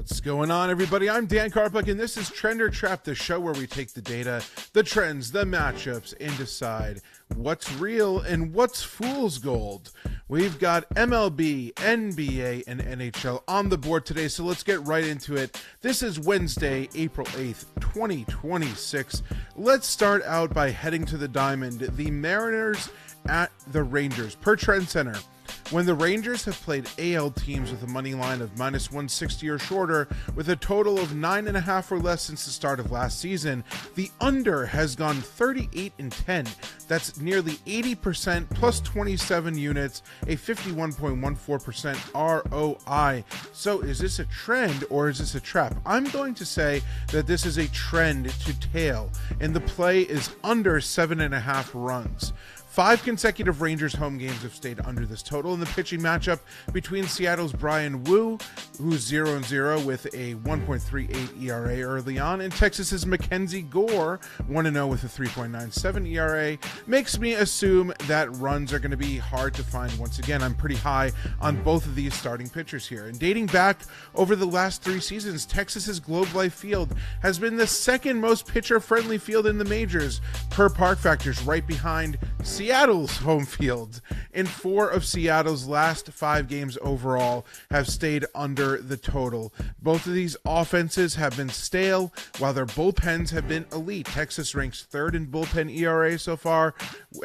What's going on, everybody? I'm Dan Karpuc, and this is Trend or Trap, the show where we take the data, the trends, the matchups, and decide what's real and what's fool's gold. We've got MLB, NBA, and NHL on the board today, so let's get right into it. This is Wednesday, April 8th, 2026. Let's start out by heading to the Diamond. The Mariners at the Rangers. Per TrendsCenter, when the Rangers have played AL teams with a money line of minus 160 or shorter, with a total of 9.5 or less since the start of last season, the under has gone 38-10. That's nearly 80%, plus 27 units, a 51.14% ROI. So is this a trend or is this a trap? I'm going to say that this is a trend to tail, and the play is under 7.5 runs. 5 consecutive Rangers home games have stayed under this total in the pitching matchup between Seattle's Brian Wu, who's 0-0 with a 1.38 ERA early on, and Texas's Mackenzie Gore, 1-0 with a 3.97 ERA. Makes me assume that runs are going to be hard to find once again. I'm pretty high on both of these starting pitchers here. And dating back over the last 3 seasons, Texas's Globe Life Field has been the second most pitcher-friendly field in the majors per park factors, right behind Seattle's home field, and 4 of Seattle's last 5 games overall have stayed under the total. Both of these offenses have been stale, while their bullpens have been elite. Texas ranks 3rd in bullpen ERA so far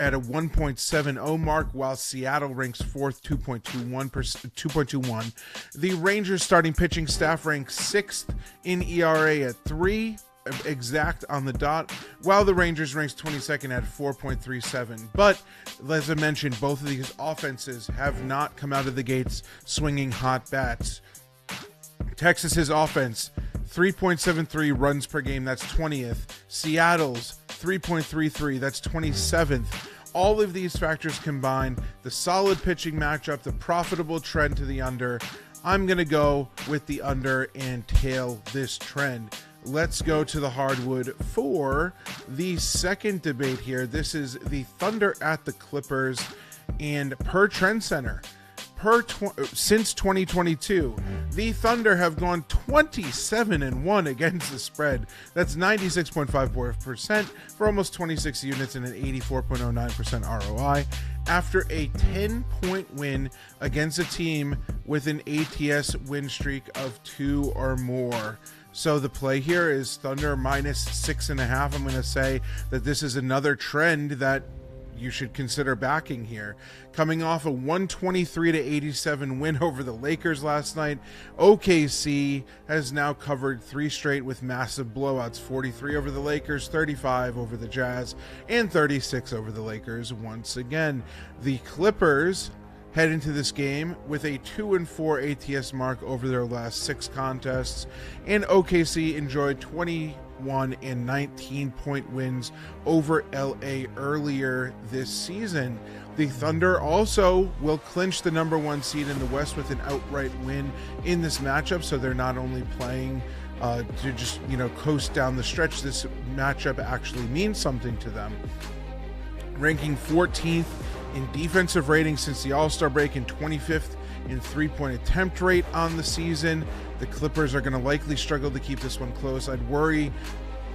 at a 1.70 mark, while Seattle ranks 4th, 2.21. The Rangers starting pitching staff ranks 6th in ERA at 3. Exact on the dot, while the Rangers ranks 22nd at 4.37. But as I mentioned, both of these offenses have not come out of the gates swinging hot bats. Texas's offense, 3.73 runs per game, that's 20th. Seattle's 3.33, that's 27th. All of these factors combined, the solid pitching matchup, the profitable trend to the under. I'm going to go with the under and tail this trend. Let's go to the hardwood for the second debate here. This is the Thunder at the Clippers, and per TrendsCenter, since 2022, the Thunder have gone 27-1 against the spread. That's 96.54% for almost 26 units and an 84.09% ROI. After a 10-point win against a team with an ATS win streak of 2 or more. So the play here is Thunder minus 6.5. I'm going to say that this is another trend that you should consider backing here. Coming off a 123-87 win over the Lakers last night, OKC has now covered 3 straight with massive blowouts: 43 over the Lakers, 35 over the Jazz, and 36 over the Lakers once again. The Clippers head into this game with a 2-4 ATS mark over their last 6 contests, and OKC enjoyed 21 and 19-point wins over LA earlier this season. The Thunder also will clinch the number 1 seed in the West with an outright win in this matchup, so they're not only playing to just coast down the stretch. This matchup actually means something to them. Ranking 14th in defensive rating since the All-Star break and 25th in 3-point attempt rate on the season. The Clippers are going to likely struggle to keep this one close. I'd worry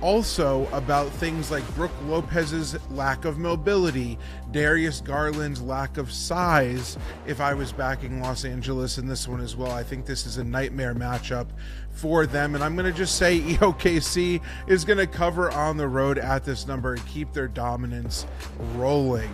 also about things like Brook Lopez's lack of mobility, Darius Garland's lack of size, if I was backing Los Angeles in this one as well. I think this is a nightmare matchup for them, and I'm going to just say OKC is going to cover on the road at this number and keep their dominance rolling.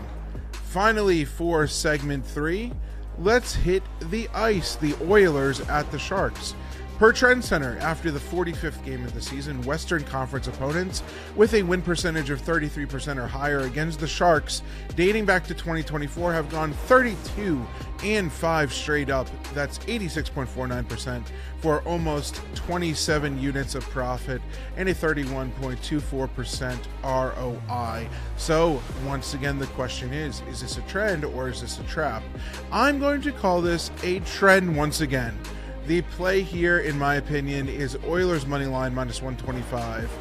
Finally, for segment 3, let's hit the ice. The Oilers at the Sharks. Per TrendsCenter, after the 45th game of the season, Western Conference opponents with a win percentage of 33% or higher against the Sharks dating back to 2024 have gone 32-5 straight up. That's 86.49% for almost 27 units of profit and a 31.24% ROI. So once again, the question is this a trend or is this a trap? I'm going to call this a trend once again. The play here, in my opinion, is Oilers money line minus 125.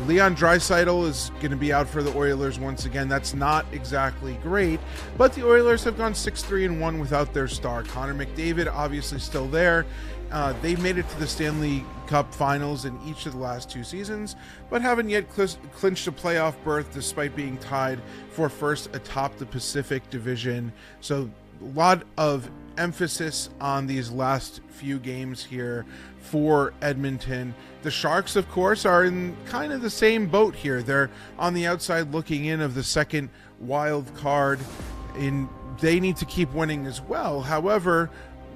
Leon Draisaitl is going to be out for the Oilers once again. That's not exactly great, but the Oilers have gone 6-3-1 without their star. Connor McDavid obviously still there. They made it to the Stanley Cup Finals in each of the last 2 seasons, but haven't yet clinched a playoff berth despite being tied for first atop the Pacific Division. So a lot of emphasis on these last few games here for Edmonton. The Sharks, of course, are in kind of the same boat here. They're on the outside looking in of the second wild card, and they need to keep winning as well. However,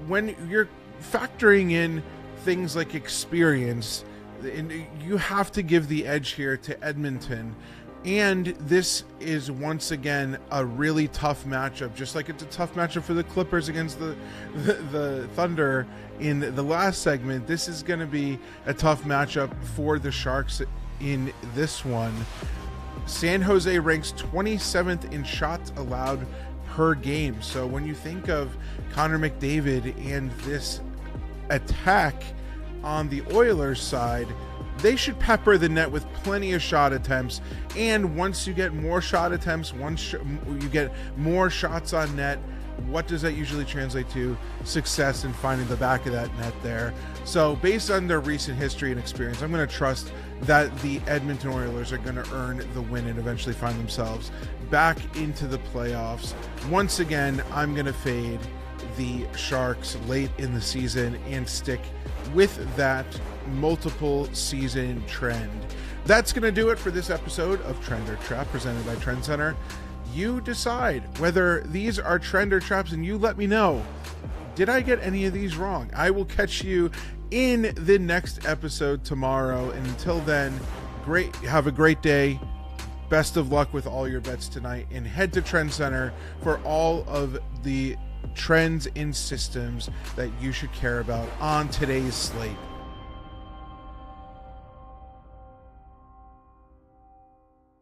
when you're factoring in things like experience, you have to give the edge here to Edmonton. And this is once again a really tough matchup, just like it's a tough matchup for the Clippers against the Thunder in the last segment. This is going to be a tough matchup for the Sharks in this one. San Jose ranks 27th in shots allowed per game. So when you think of Connor McDavid and this attack on the Oilers side, they should pepper the net with plenty of shot attempts. And once you get more shot attempts, you get more shots on net, what does that usually translate to? Success in finding the back of that net there. So based on their recent history and experience, I'm going to trust that the Edmonton Oilers are going to earn the win and eventually find themselves back into the playoffs. Once again, I'm going to fade the Sharks late in the season and stick with that multiple season trend. That's going to do it for this episode of Trend or Trap presented by TrendsCenter. You decide whether these are trend or traps, and you let me know. Did I get any of these wrong? I will catch you in the next episode tomorrow. And until then, have a great day. Best of luck with all your bets tonight, and head to TrendsCenter for all of the trends in systems that you should care about on today's slate.